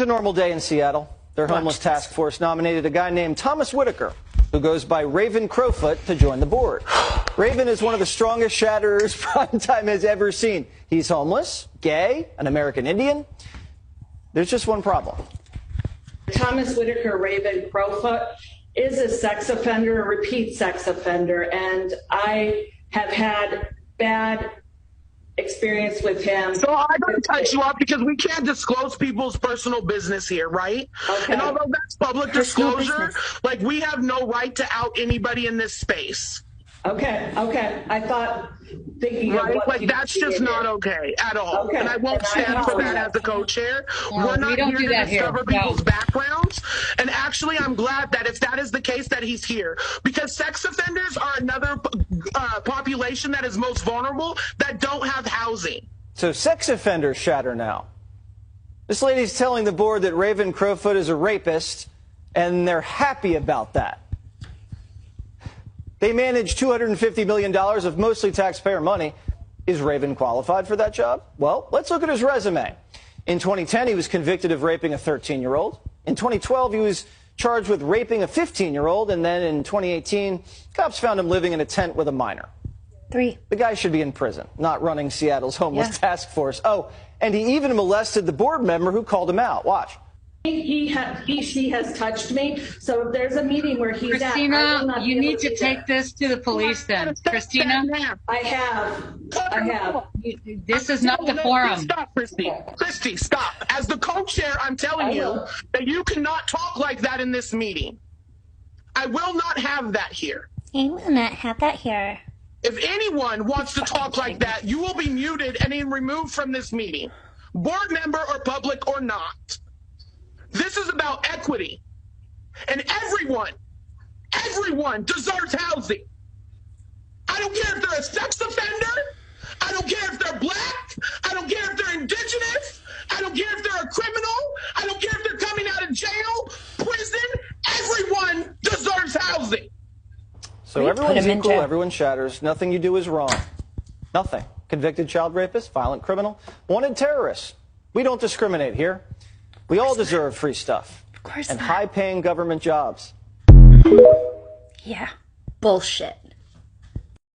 It's a normal day in Seattle. Their homeless task force nominated a guy named Thomas Whitaker, who goes by Raven Crowfoot, to join the board. Raven is one of the strongest shatterers primetime has ever seen. He's homeless, gay, an American Indian. There's just one problem. Thomas Whitaker, Raven Crowfoot, is a sex offender, a repeat sex offender, and I have had bad experience with him. So I gotta cut you off because we can't disclose people's personal business here, right? Okay. And although that's public disclosure, like, we have no right to out anybody in this space. Okay. I thought, thinking of what like, that's just not okay at all. Okay. And I won't stand for that as the co-chair. No, we're not we here to discover people's backgrounds. And actually, I'm glad that if that is the case, that he's here, because sex offenders are another population that is most vulnerable, that don't have housing. So sex offenders shatter now. This lady's telling the board that Raven Crowfoot is a rapist, and they're happy about that. They manage $250 million of mostly taxpayer money. Is Raven qualified for that job? Well, let's look at his resume. In 2010, he was convicted of raping a 13-year-old. In 2012, he was charged with raping a 15-year-old. And then in 2018, cops found him living in a tent with a minor. 3. The guy should be in prison, not running Seattle's homeless task force. Oh, and he even molested the board member who called him out. Watch. she has touched me. So if there's a meeting where he's Christina, you need to take this to the police then. Christina? I have. This is not the forum. Stop, Christy. Christy, stop. As the co-chair, I'm telling you that you cannot talk like that in this meeting. I will not have that here. I will not have that here. If anyone wants to talk like that, you will be muted and then removed from this meeting. Board member or public or not. This is about equity. And everyone deserves housing. I don't care if they're a sex offender. I don't care if they're black. I don't care if they're indigenous. I don't care if they're a criminal. I don't care if they're coming out of jail, prison. Everyone deserves housing. So everyone's equal, everyone shatters. Nothing you do is wrong. Nothing. Convicted child rapist, violent criminal, wanted terrorist. We don't discriminate here. We all deserve free stuff. Of course and not. high-paying government jobs. Yeah. Bullshit.